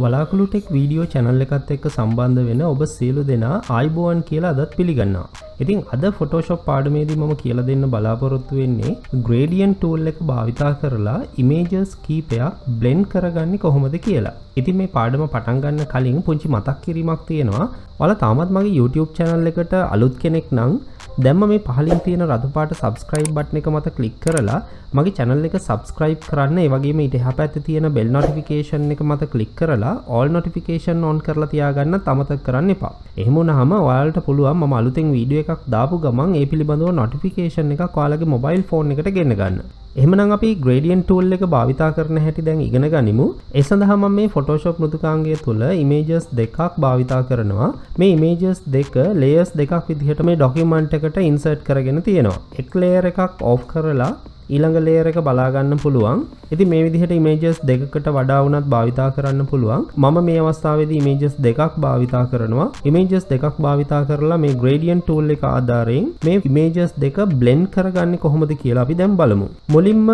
වලාකුළු tech video channel එකත් එක්ක සම්බන්ධ වෙන ඔබ සියලු දෙනා ආයිබෝවන් කියලා අදත් පිළිගන්නවා. ඉතින් අද Photoshop පාඩමේදී මම කියලා දෙන්න බලාපොරොත්තු වෙන්නේ gradient tool එක භාවිතා කරලා images කීපයක් blend කරගන්නේ කොහොමද කියලා. ඉතින් මේ පාඩම පටන් ගන්න කලින් පුංචි මතක් කිරීමක් තියෙනවා. ඔයාලා තාමත් මගේ YouTube channel එකට අලුත් කෙනෙක් නම් දැම්ම මේ පහලින් තියෙන රතු පාට subscribe button එක මත click කරලා මගේ channel එක subscribe කරන්න. ඒ වගේම ඊට එහා පැත්තේ තියෙන bell notification එක මත click කරලා all notification on කරලා තියාගන්නත් අමතක කරන්න එපා. එහෙම වුණාම ඔයාලට පුළුවන් මම අලුතෙන් වීඩියෝ එකක් දාපු ගමන් ඒ පිළිබඳව notification එකක් ඔයාලගේ mobile phone එකට ගෙන්න ගන්න. එහෙමනම් අපි gradient tool එක භාවිතා කරන හැටි දැන් ඉගෙන ගනිමු. ඒ සඳහා මම මේ Photoshop මෘදුකාංගය තුල images දෙකක් භාවිතා කරනවා. මේ images දෙක layers දෙකක් විදිහට මේ document එකට insert කරගෙන තියෙනවා. එක් layer එකක් off කරලා ඊළඟ layer එක බලා ගන්න පුළුවන්. ඉතින් මේ විදිහට images දෙකකට වඩා වුණත් භාවිතා කරන්න පුළුවන්. මම මේ අවස්ථාවේදී images දෙකක් භාවිතා කරනවා. images දෙකක් භාවිතා කරලා මේ gradient tool එක ආධාරයෙන් මේ images දෙක blend කරගන්නේ කොහොමද කියලා අපි දැන් බලමු. මුලින්ම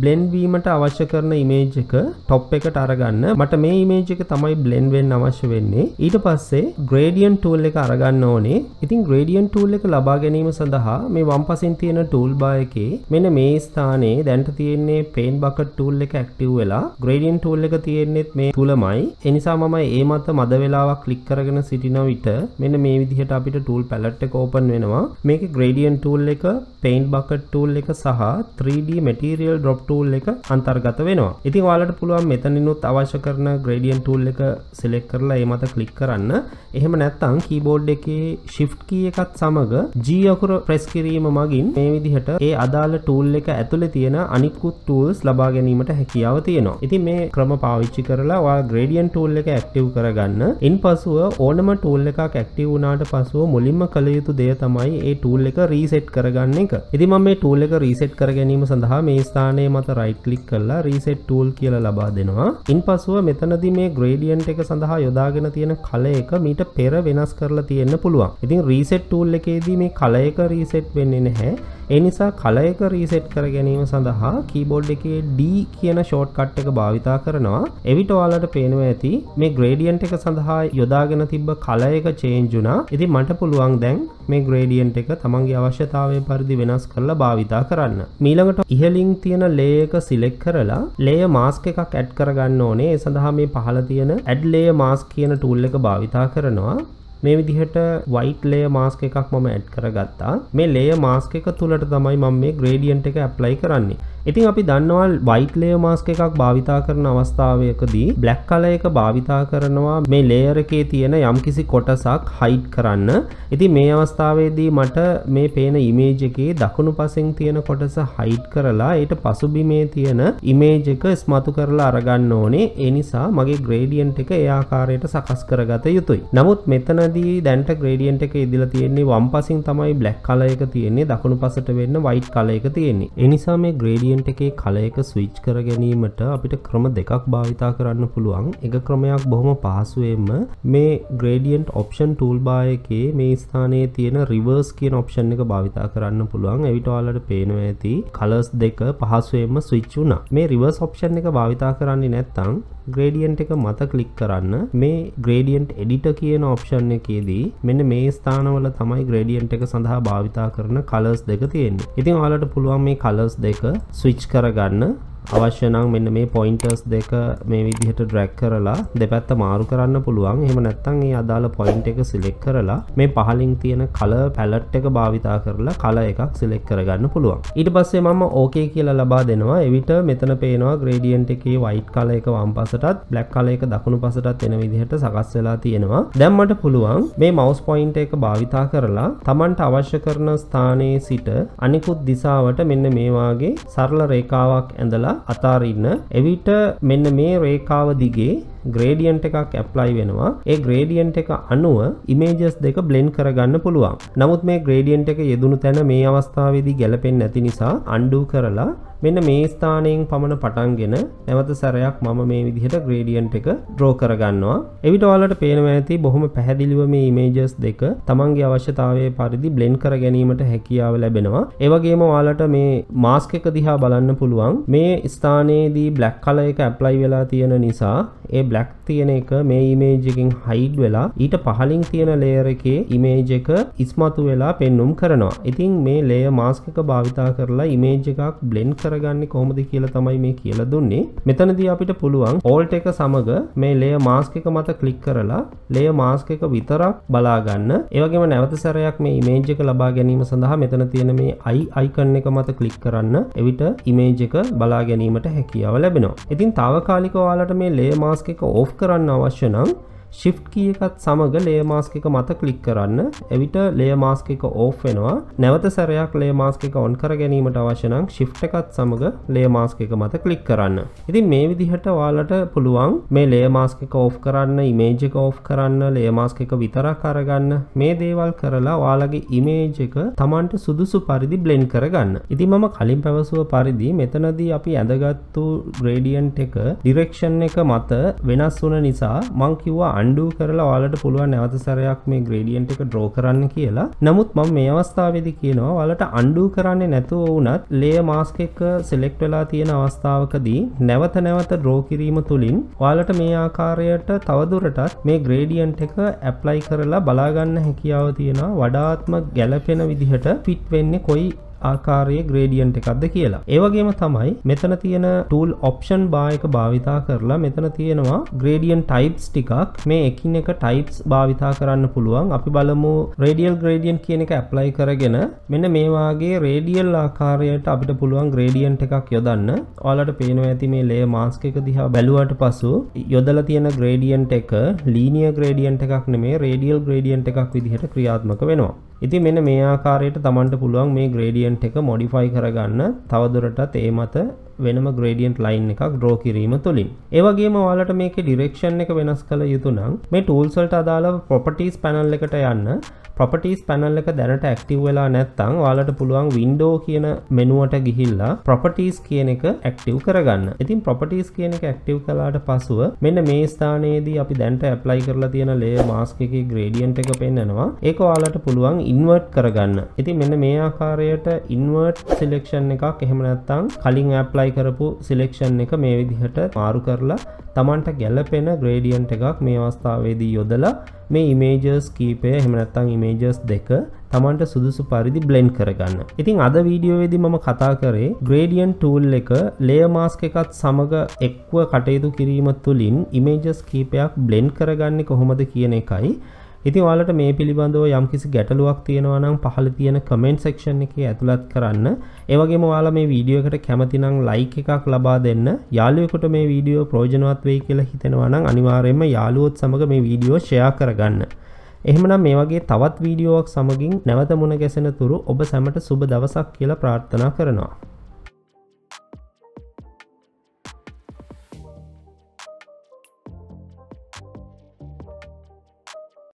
blend වීමට අවශ්‍ය කරන image එක top එකට අරගන්න. මට මේ image එක තමයි blend වෙන්න අවශ්‍ය වෙන්නේ. ඊට පස්සේ gradient tool එක අරගන්න ඕනේ. ඉතින් gradient tool එක ලබා ගැනීම සඳහා මේ වම් පසින් තියෙන toolbar එකේ මෙන්න මේ ස්ථානයේ දැන්ට තියෙන්නේ paint bucket tool එක active වෙලා gradient tool එක තියෙන්නේත් මේ තුලමයි. ඒ නිසා මම ඒ මත මද වෙලාවක් click කරගෙන සිටින විට මෙන්න මේ විදිහට අපිට tool palette එක open වෙනවා. මේකේ gradient tool එක, paint bucket tool එක සහ 3D material drop tool එක අන්තර්ගත වෙනවා. ඉතින් ඔයාලට පුළුවන් මෙතනිනුත් අවශ්‍ය කරන gradient tool එක select කරලා ඒ මත click කරන්න. එහෙම නැත්නම් keyboard එකේ shift key එකත් සමග G අකුර press කිරීම මගින් මේ විදිහට ඒ අදාළ tool එක ඇතුලේ තියෙන අනිකුත් tools ලබා ගැනීමට හැකියාව තියෙනවා. ඉතින් මේ ක්‍රම පාවිච්චි කරලා ඔයාලා gradient tool එක active කරගන්න. ඉන්පසුව ඕනම tool එකක් active වුණාට පසුව මුලින්ම කළ යුතු දේ තමයි ඒ tool එක reset කරගන්න එක. ඉතින් මම මේ tool එක reset කර ගැනීම සඳහා මේ ස්ථානයේ මත right click කරලා reset tool කියලා ලබා දෙනවා. ඉන්පසුව මෙතනදී මේ gradient එක සඳහා යොදාගෙන තියෙන color එක මීට පෙර වෙනස් කරලා තියෙන්න පුළුවන්. ඉතින් reset tool එකේදී මේ color එක reset වෙන්නේ නැහැ. ඒ නිසා color එක reset කර ගැනීම සඳහා keyboard එකේ D කියන shortcut එක භාවිතා කරනවා. එවිට ඔයාලට පේනවා ඇති මේ gradient එක සඳහා යොදාගෙන තිබ්බ color එක change වුණා. ඉතින් මට පුළුවන් දැන් මේ gradient එක තමන්ගේ අවශ්‍යතාවය පරිදි වෙනස් කරලා භාවිතා කරන්න. ඊළඟට ඉහළින් තියෙන layer එක select කරලා layer mask එකක් add කරගන්න ඕනේ. ඒ සඳහා මේ පහළ තියෙන add layer mask කියන tool එක භාවිතා කරනවා. මේ විදිහට white layer mask එකක් මම add කරගත්තා. මේ layer mask එක තුලට තමයි මම මේ gradient එක apply කරන්නේ. ඉතින් අපි දන්නවා white layer mask එකක් භාවිතා කරන අවස්ථාවකදී black color එක භාවිතා කරනවා මේ layer එකේ තියෙන යම්කිසි කොටසක් hide කරන්න. ඉතින් මේ අවස්ථාවේදී මට මේ පේන image එකේ දකුණු පසෙන් තියෙන කොටස hide කරලා ඊට පසුබිමේ තියෙන image එක ස්මතු කරලා අරගන්න ඕනේ. ඒ නිසා මගේ gradient එක ඒ ආකාරයට සකස් කරගත යුතුයි. නමුත් මෙතනදී දැන්ට gradient එක ඉදලා තියෙන්නේ වම් පසින් තමයි black color එක තියෙන්නේ, දකුණු පසට වෙන්න white color එක තියෙන්නේ. ඒ නිසා මේ gradient එකේ color එක switch කර ගැනීමට අපිට ක්‍රම දෙකක් භාවිතා කරන්න පුළුවන්. එක ක්‍රමයක් බොහොම පහසුවෙන්ම මේ gradient option toolbar එකේ මේ ස්ථානයේ තියෙන reverse කියන option එක භාවිතා කරන්න පුළුවන්. එවිට ඔයාලට පේනවා ඇති colors දෙක පහසුවෙන්ම switch වුණා. මේ reverse option එක භාවිතා කරන්නේ නැත්නම් gradient එක මත click කරන්න. මේ gradient editor කියන option එකේදී මෙන්න මේ ස්ථානවල තමයි gradient එක සඳහා භාවිතා කරන colors දෙක තියෙන්නේ. ඉතින් ඔයාලට පුළුවන් මේ colors දෙක switch කරගන්න. අවශ්‍ය නම් මෙන්න මේ pointers දෙක මේ විදිහට drag කරලා දෙපැත්ත මාරු කරන්න පුළුවන්. එහෙම නැත්නම් මේ අදාළ point එක select කරලා මේ පහලින් තියෙන color palette එක භාවිතා කරලා color එකක් select කරගන්න පුළුවන්. ඊට පස්සේ මම okay කියලා ලබා දෙනවා. එවිට මෙතන පේනවා gradient එකේ white color එක වම් පසටත් black color එක දකුණු පසටත් එන විදිහට සකස් වෙලා තියෙනවා. දැන් මට පුළුවන් මේ mouse pointer එක භාවිතා කරලා Tamanට අවශ්‍ය කරන ස්ථානයේ සිට අනිකුත් දිශාවට මෙන්න මේ වාගේ සරල රේඛාවක් ඇඳලා අතාරින්න. එවිට මෙන්න මේ රේඛාව දිගේ gradient එකක් apply වෙනවා. ඒ gradient එක අනුව images දෙක blend කරගන්න පුළුවන්. නමුත් මේ gradient එක යෙදුණු තැන මේ අවස්ථාවේදී ගැලපෙන්නේ නැති නිසා undo කරලා මෙන්න මේ ස්ථානයෙන් පමණ පටන්ගෙන නැවත සැරයක් මම මේ විදිහට gradient එක draw කරගන්නවා. එවිට ඔයාලට පේනවා ඇති බොහොම පැහැදිලිව මේ images දෙක තමන්ගේ අවශ්‍යතාවයේ පරිදි blend කර ගැනීමට හැකියාව ලැබෙනවා. ඒ වගේම ඔයාලට මේ mask එක දිහා බලන්න පුළුවන්. මේ ස්ථානයේදී black color එක apply වෙලා තියෙන නිසා ඒ black තියෙන එක මේ image එකෙන් hide වෙලා ඊට පහලින් තියෙන layer එකේ image එක ඉස්මතු වෙලා පෙන්눔 කරනවා. ඉතින් මේ layer mask එක භාවිතා කරලා image එකක් blend කරගන්නේ කොහොමද කියලා තමයි මේ කියලා දුන්නේ. මෙතනදී අපිට පුළුවන් alt එක සමග මේ layer mask එක මත click කරලා layer mask එක විතරක් බලා ගන්න. ඒ වගේම නැවත සැරයක් මේ image එක ලබා ගැනීම සඳහා මෙතන තියෙන මේ eye icon එක මත click කරන්න. එවිට image එක බලා ගැනීමට හැකියාව ලැබෙනවා. ඉතින් తాවකාලිකව ඔයාලට මේ layer mask එක off කරන්න අවශ්‍ය නම් shift key එකත් සමග layer mask එක මත click කරන්න. එවිට layer mask එක off වෙනවා. නැවත සැරයක් layer mask එක on කර ගැනීමට අවශ්‍ය නම් shift එකත් සමග layer mask එක මත click කරන්න. ඉතින් මේ විදිහට ඔයාලට පුළුවන් මේ layer mask එක off කරන්න, image එක off කරන්න, layer mask එක විතරක් අරගන්න. මේ දේවල් කරලා ඔයාලගේ image එක Tamanට සුදුසු පරිදි blend කරගන්න. ඉතින් මම කලින් පැවසුව පරිදි මෙතනදී අපි ඇඳගත්තු gradient එක direction එක මත වෙනස් වුණ නිසා මම කිව්වා undo කරලා ඔයාලට පුළුවන් නැවත සැරයක් මේ gradient එක draw කරන්න කියලා. නමුත් මම මේ අවස්ථාවේදී කියනවා ඔයාලට undo කරන්නේ නැතුව වුණත් layer mask එක select වෙලා තියෙන අවස්ථාවකදී නැවත draw කිරීම තුලින් ඔයාලට මේ ආකාරයට තවදුරටත් මේ gradient එක apply කරලා බලා ගන්න හැකියාව තියෙනවා. වඩාත්ම ගැළපෙන විදිහට fit වෙන්නේ කොයි ආකාරයේ gradient එකක්ද කියලා. ඒ වගේම තමයි මෙතන තියෙන tool option bar එක භාවිතා කරලා මෙතන තියෙනවා gradient types ටිකක්. මේ එකින් එක types භාවිතා කරන්න පුළුවන්. අපි බලමු radial gradient කියන එක apply කරගෙන මෙන්න මේ වාගේ radial ආකාරයට අපිට පුළුවන් gradient එකක් යොදන්න. ඔයාලට පේනවා ඇති මේ layer mask එක දිහා බැලුවට පසු යොදලා තියෙන gradient එක linear gradient එකක් නෙමෙයි radial gradient එකක් විදිහට ක්‍රියාත්මක වෙනවා. ඉතින් මෙන්න මේ ආකාරයට Tamanට පුළුවන් මේ gradient එක modify කරගන්න තවදුරටත් ඒ මත වෙනම gradient line එකක් draw කිරීම තුලින්. ඒ වගේම ඔයාලට මේකේ direction එක වෙනස් කළ යුතු නම් මේ tools වලට අදාළව properties panel එකට යන්න. properties panel එක දැනට active වෙලා නැත්නම් ඔයාලට පුළුවන් window කියන මෙනුවට ගිහිල්ලා properties කියන එක active කරගන්න. ඉතින් properties කියන එක active කළාට පසුව මෙන්න මේ ස්ථානයේදී අපි දැනට apply කරලා තියෙන layer mask එකේ gradient එක පෙන්නනවා. ඒක ඔයාලට පුළුවන් invert කරගන්න. ඉතින් මෙන්න මේ ආකාරයට invert selection එකක් එහෙම නැත්නම් කලින් apply කරපු selection එක මේ විදිහට මාරු කරලා Tamanට ගැළපෙන gradient එකක් මේ අවස්ථාවේදී යොදලා මේ images කීපය එහෙම නැත්නම් images දෙක Tamanට සුදුසු පරිදි blend කරගන්න. ඉතින් අද වීඩියෝවේදී මම කතා කරේ gradient tool එක layer mask එකත් සමග එක්ව කටයුතු කිරීම තුළින් images කීපයක් blend කරගන්නේ කොහොමද කියන එකයි. ඉතින් ඔයාලට මේ පිළිබඳව යම්කිසි ගැටලුවක් තියෙනවා නම් පහළ තියෙන comment section එකේ ඇතුළත් කරන්න. ඒ වගේම ඔයාලා මේ වීඩියෝ එකට කැමති නම් like එකක් ලබා දෙන්න. යාළුවෙකුට මේ වීඩියෝ ප්‍රයෝජනවත් වෙයි කියලා හිතෙනවා නම් අනිවාර්යයෙන්ම යාළුවොත් සමග මේ වීඩියෝ share කරගන්න. එහෙමනම් මේ වගේ තවත් වීඩියෝවක් සමගින් නැවත මුණ ගැසෙන තුරු ඔබ සැමට සුබ දවසක් කියලා ප්‍රාර්ථනා කරනවා.